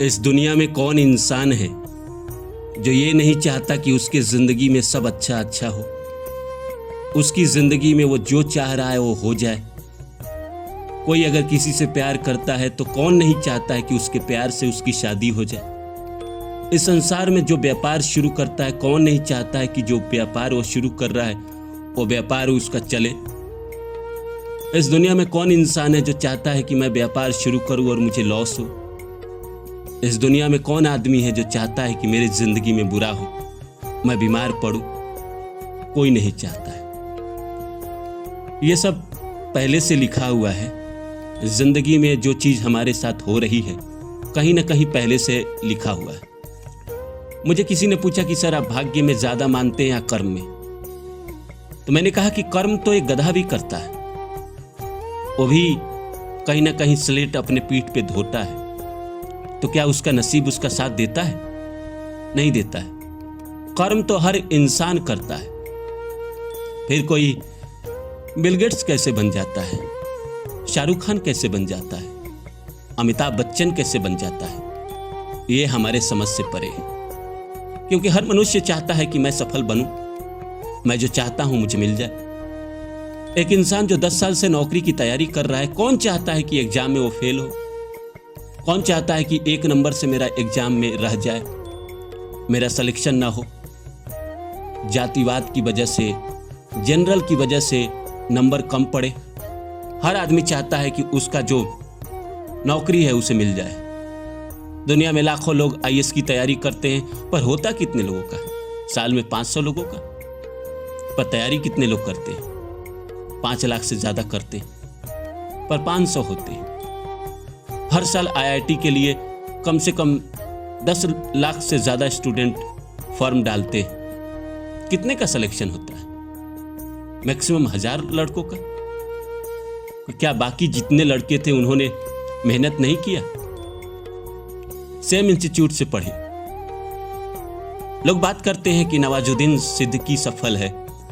इस दुनिया में कौन इंसान है जो ये नहीं चाहता कि उसके जिंदगी में सब अच्छा अच्छा हो, उसकी जिंदगी में वो जो चाह रहा है वो हो जाए। कोई अगर किसी से प्यार करता है तो कौन नहीं चाहता है कि उसके प्यार से उसकी शादी हो जाए। इस संसार में जो व्यापार शुरू करता है, कौन नहीं चाहता है कि जो व्यापार वो शुरू कर रहा है वो व्यापार उसका चले। इस दुनिया में कौन इंसान है जो चाहता है कि मैं व्यापार शुरू करूं और मुझे लॉस हो। इस दुनिया में कौन आदमी है जो चाहता है कि मेरी जिंदगी में बुरा हो, मैं बीमार पड़ूं। कोई नहीं चाहता है। ये सब पहले से लिखा हुआ है। जिंदगी में जो चीज हमारे साथ हो रही है कहीं ना कहीं पहले से लिखा हुआ है। मुझे किसी ने पूछा कि सर आप भाग्य में ज्यादा मानते हैं या कर्म में, तो मैंने कहा कि कर्म तो एक गधा भी करता है, वो भी कहीं ना कहीं स्लेट अपने पीठ पे धोता है, तो क्या उसका नसीब उसका साथ देता है? नहीं देता है। कर्म तो हर इंसान करता है। फिर कोई बिल गेट्स कैसे बन जाता है, शाहरुख खान कैसे बन जाता है, अमिताभ बच्चन कैसे बन जाता है, ये हमारे समझ से परे है। क्योंकि हर मनुष्य चाहता है कि मैं सफल बनूं, मैं जो चाहता हूं मुझे मिल जाए। एक इंसान जो 10 साल से नौकरी की तैयारी कर रहा है, कौन चाहता है कि एग्जाम में वो फेल हो? कौन चाहता है कि 1 नंबर से मेरा एग्जाम में रह जाए, मेरा सिलेक्शन ना हो? जातिवाद की वजह से, जनरल की वजह से नंबर कम पड़े। हर आदमी चाहता है कि उसका जो नौकरी है उसे मिल जाए। दुनिया में लाखों लोग आईएएस की तैयारी करते हैं, पर होता कितने लोगों का है? साल में 500 लोगों का। पर तैयारी कितने लोग करते हैं? 5 लाख से ज्यादा करते हैं, पर 500 होते हैं। हर साल आईआईटी के लिए कम से कम 10 लाख से ज्यादा स्टूडेंट फॉर्म डालते हैं। कितने का सिलेक्शन होता है? मैक्सिमम 1000 लड़कों का। क्या बाकी जितने लड़के थे उन्होंने मेहनत नहीं किया? सेम इंस्टीट्यूट से पढ़े। लोग बात करते हैं कि नवाजुद्दीन सिद्दीकी सफल है,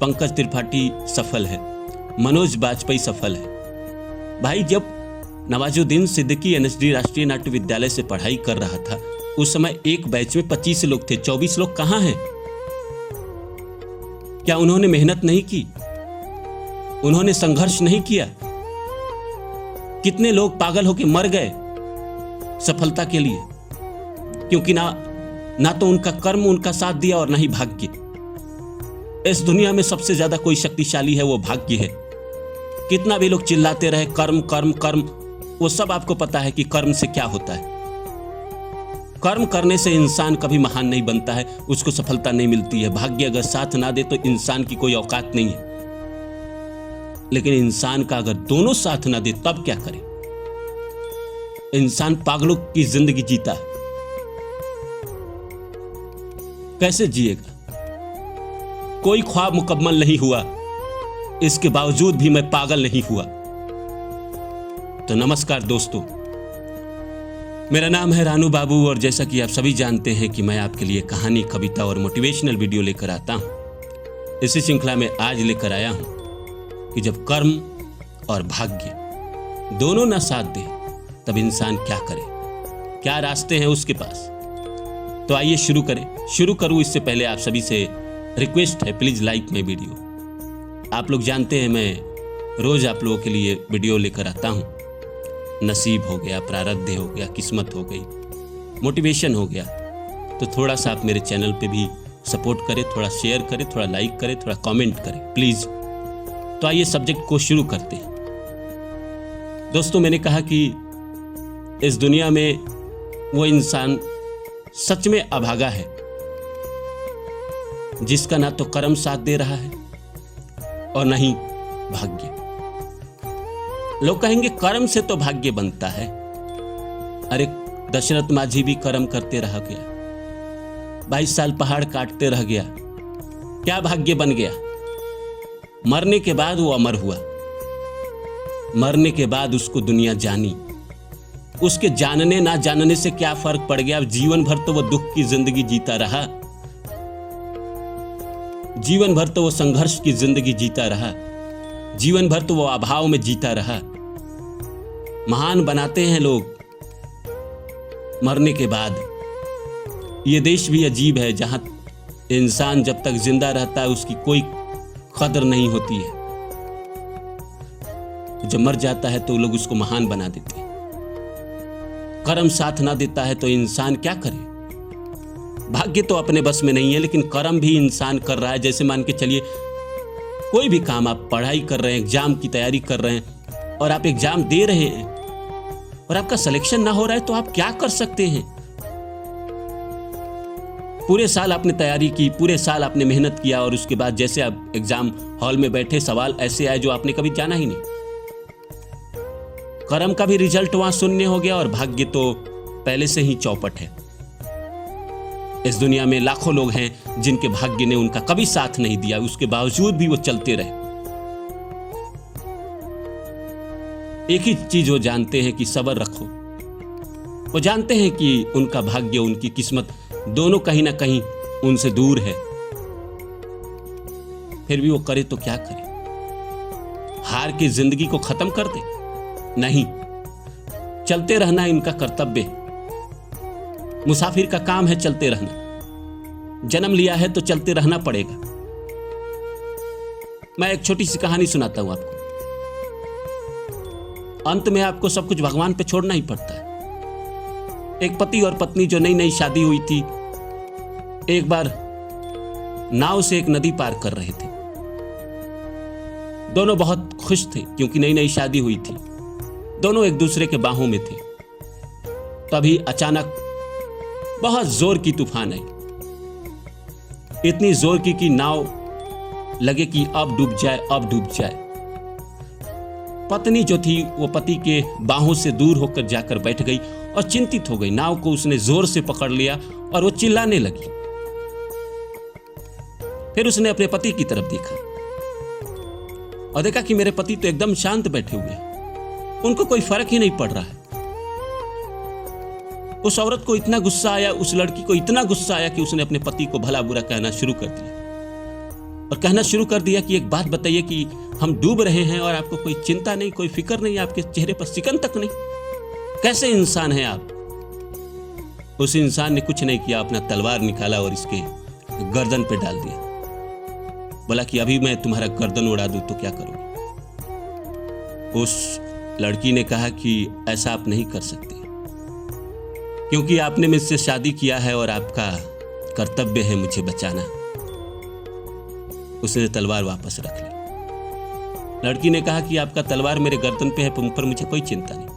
पंकज त्रिपाठी सफल है, मनोज बाजपेयी सफल है। भाई, जब नवाजुद्दीन सिद्दीकी एनएसडी राष्ट्रीय नाट्य विद्यालय से पढ़ाई कर रहा था, उस समय एक बैच में 25 लोग थे। 24 लोग कहां हैं? क्या उन्होंने मेहनत नहीं की? उन्होंने संघर्ष नहीं किया? कितने लोग पागल होकर मर गए सफलता के लिए? क्योंकि ना तो उनका कर्म उनका साथ दिया और ना ही भाग्य। इस दुनिया में सबसे ज्यादा कोई शक्तिशाली है वो भाग्य है। कितना भी लोग चिल्लाते रहे कर्म कर्म कर्म, वो सब आपको पता है कि कर्म से क्या होता है। कर्म करने से इंसान कभी महान नहीं बनता है, उसको सफलता नहीं मिलती है। भाग्य अगर साथ ना दे तो इंसान की कोई औकात नहीं है। लेकिन इंसान का अगर दोनों साथ ना दे तब क्या करे? इंसान पागलों की जिंदगी जीता है। कैसे जिएगा? कोई ख्वाब मुकम्मल नहीं हुआ, इसके बावजूद भी मैं पागल नहीं हुआ। तो नमस्कार दोस्तों, मेरा नाम है रानू बाबू और जैसा कि आप सभी जानते हैं कि मैं आपके लिए कहानी, कविता और मोटिवेशनल वीडियो लेकर आता हूं। इसी श्रृंखला में आज लेकर आया हूं कि जब कर्म और भाग्य दोनों ना साथ दे तब इंसान क्या करे, क्या रास्ते हैं उसके पास। तो आइए शुरू करें। शुरू करूं इससे पहले आप सभी से रिक्वेस्ट है, प्लीज लाइक माय वीडियो। आप लोग जानते हैं मैं रोज आप लोगों के लिए वीडियो लेकर आता हूं। नसीब हो गया, प्रारब्ध हो गया, किस्मत हो गई, मोटिवेशन हो गया, तो थोड़ा सा आप मेरे चैनल पे भी सपोर्ट करें, थोड़ा शेयर करें, थोड़ा लाइक करें, थोड़ा कमेंट करें प्लीज। तो आइए सब्जेक्ट को शुरू करते हैं। दोस्तों, मैंने कहा कि इस दुनिया में वो इंसान सच में अभागा है जिसका ना तो कर्म साथ दे रहा है और ना ही भाग्य। लोग कहेंगे कर्म से तो भाग्य बनता है। अरे दशरथ माझी भी कर्म करते रह गया, 22 साल पहाड़ काटते रह गया, क्या भाग्य बन गया? मरने के बाद वो अमर हुआ, मरने के बाद उसको दुनिया जानी। उसके जानने ना जानने से क्या फर्क पड़ गया? जीवन भर तो वो दुख की जिंदगी जीता रहा, जीवन भर तो वो संघर्ष की जिंदगी जीता रहा, जीवन भर तो वो अभाव में जीता रहा। महान बनाते हैं लोग, मरने के बाद ये देश भी अजीब है, जहां इंसान जब तक जिंदा रहता है उसकी कोई कदर नहीं होती है। जब मर जाता है तो लोग उसको महान बना देते हैं। कर्म साथ ना देता है तो इंसान क्या करे? भाग्य तो अपने बस में नहीं है, लेकिन कर्म भी इंसान कर रहा है। जैसे मान के चलिए, कोई भी काम, आप पढ़ाई कर रहे हैं, एग्जाम की तैयारी कर रहे हैं और आप एग्जाम दे रहे हैं और आपका सिलेक्शन ना हो रहा है, तो आप क्या कर सकते हैं? पूरे साल आपने तैयारी की, पूरे साल आपने मेहनत किया और उसके बाद जैसे आप एग्जाम हॉल में बैठे, सवाल ऐसे आए जो आपने कभी जाना ही नहीं। कर्म का भी रिजल्ट वहां शून्य हो गया और भाग्य तो पहले से ही चौपट है। इस दुनिया में लाखों लोग हैं जिनके भाग्य ने उनका कभी साथ नहीं दिया, उसके बावजूद भी वो चलते रहे। एक ही चीज वो जानते हैं कि सब्र रखो। वो जानते हैं कि उनका भाग्य, उनकी किस्मत दोनों कहीं ना कहीं उनसे दूर है। फिर भी वो करे तो क्या करे? हार के जिंदगी को खत्म कर दे? नहीं, चलते रहना इनका कर्तव्य है। मुसाफिर का काम है चलते रहना। जन्म लिया है तो चलते रहना पड़ेगा। मैं एक छोटी सी कहानी सुनाता हूं आपको। अंत में आपको सब कुछ भगवान पे छोड़ना ही पड़ता है। एक पति और पत्नी जो नई नई शादी हुई थी, एक बार नाव से एक नदी पार कर रहे थे। दोनों बहुत खुश थे क्योंकि नई नई शादी हुई थी। दोनों एक दूसरे के बाहों में थे। तभी अचानक बहुत जोर की तूफान आई। इतनी जोर की कि नाव लगे कि अब डूब जाए, अब डूब जाए। पत्नी जो थी वो पति के बाहों से दूर होकर जाकर बैठ गई और चिंतित हो गई। नाव को उसने जोर से पकड़ लिया और वो चिल्लाने लगी। फिर उसने अपने पति की तरफ देखा और देखा कि मेरे पति तो एकदम शांत बैठे हुए हैं, उनको कोई फर्क ही नहीं पड़ रहा है। उस औरत को इतना गुस्सा आया, उस लड़की को इतना गुस्सा आया कि उसने अपने पति को भला बुरा कहना शुरू कर दिया और कहना शुरू कर दिया कि एक बात बताइए कि हम डूब रहे हैं और आपको कोई चिंता नहीं, कोई फिक्र नहीं, आपके चेहरे पर सिकन तक नहीं। कैसे इंसान हैं आप? उस इंसान ने कुछ नहीं किया, अपना तलवार निकाला और इसके गर्दन पे डाल दिया। बोला कि अभी मैं तुम्हारा गर्दन उड़ा दूं तो क्या करोगे? उस लड़की ने कहा कि ऐसा आप नहीं कर सकते, क्योंकि आपने मुझसे शादी किया है और आपका कर्तव्य है मुझे बचाना। उसने तलवार वापस रख ली। लड़की ने कहा कि आपका तलवार मेरे गर्दन पे है, पर मुझे कोई चिंता नहीं।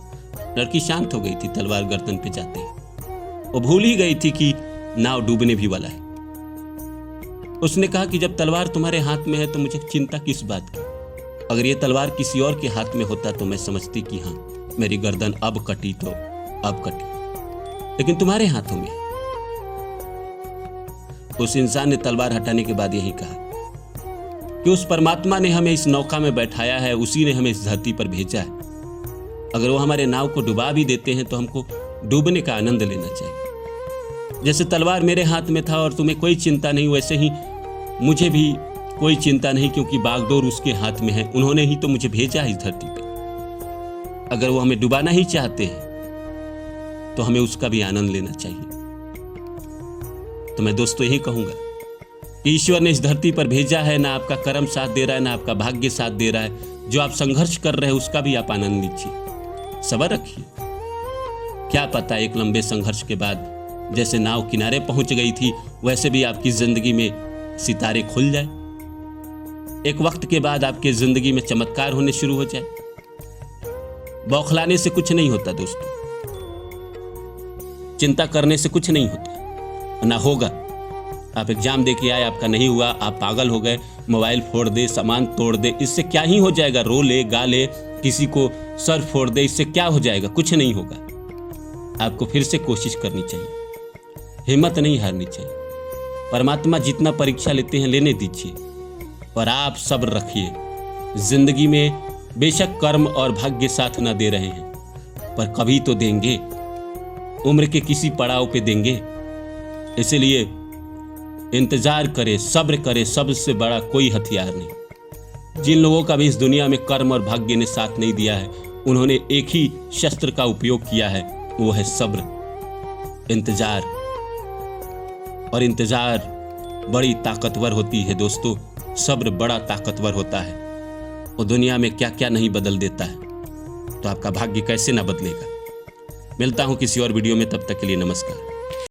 लड़की शांत हो गई थी तलवार गर्दन पे जाते ही। वो भूल ही गई थी कि नाव डूबने भी वाला है। उसने कहा कि जब तलवार तुम्हारे हाथ में है तो मुझे चिंता किस बात की? अगर ये तलवार किसी और के हाथ में होता तो मैं समझती कि हाँ, मेरी गर्दन अब कटी तो अब कटी, लेकिन तुम्हारे हाथों में। उस इंसान ने तलवार हटाने के बाद यही कहा कि उस परमात्मा ने हमें इस नौका में बैठाया है, उसी ने हमें इस धरती पर भेजा है। अगर वो हमारे नाव को डुबा भी देते हैं तो हमको डूबने का आनंद लेना चाहिए। जैसे तलवार मेरे हाथ में था और तुम्हें कोई चिंता नहीं, वैसे ही मुझे भी कोई चिंता नहीं, क्योंकि बागडोर उसके हाथ में है। उन्होंने ही तो मुझे भेजा है इस धरती पे। अगर वो हमें डुबाना ही चाहते हैं तो हमें उसका भी आनंद लेना चाहिए। तो मैं दोस्तों यही कहूंगा कि ईश्वर ने इस धरती पर भेजा है, ना आपका कर्म साथ दे रहा है, ना आपका भाग्य साथ दे रहा है। जो आप संघर्ष कर रहे हैं उसका भी आप आनंद लीजिए, सब्र रखिए। क्या पता एक लंबे संघर्ष के बाद जैसे नाव किनारे पहुंच गई थी, वैसे भी आपकी जिंदगी में सितारे खुल जाए। एक वक्त के बाद आपकी जिंदगी में चमत्कार होने शुरू हो जाए। बौखलाने से कुछ नहीं होता दोस्तों, चिंता करने से कुछ नहीं होता, ना होगा। आप एग्जाम दे के आए, आपका नहीं हुआ, आप पागल हो गए, मोबाइल फोड़ दे, सामान तोड़ दे, इससे क्या ही हो जाएगा? रो ले, गा ले, किसी को सर फोड़ दे, इससे क्या हो जाएगा? कुछ नहीं होगा। आपको फिर से कोशिश करनी चाहिए, हिम्मत नहीं हारनी चाहिए। परमात्मा जितना परीक्षा लेते हैं लेने दीजिए और आप सब्र रखिए। जिंदगी में बेशक कर्म और भाग्य साथ ना दे रहे हैं, पर कभी तो देंगे, उम्र के किसी पड़ाव पे देंगे। इसलिए इंतजार करे, सब्र करे, सबसे बड़ा कोई हथियार नहीं। जिन लोगों का भी इस दुनिया में कर्म और भाग्य ने साथ नहीं दिया है, उन्होंने एक ही शस्त्र का उपयोग किया है, वो है सब्र। इंतजार, और इंतजार बड़ी ताकतवर होती है दोस्तों। सब्र बड़ा ताकतवर होता है। वो दुनिया में क्या क्या नहीं बदल देता है, तो आपका भाग्य कैसे ना बदलेगा। मिलता हूं किसी और वीडियो में, तब तक के लिए नमस्कार।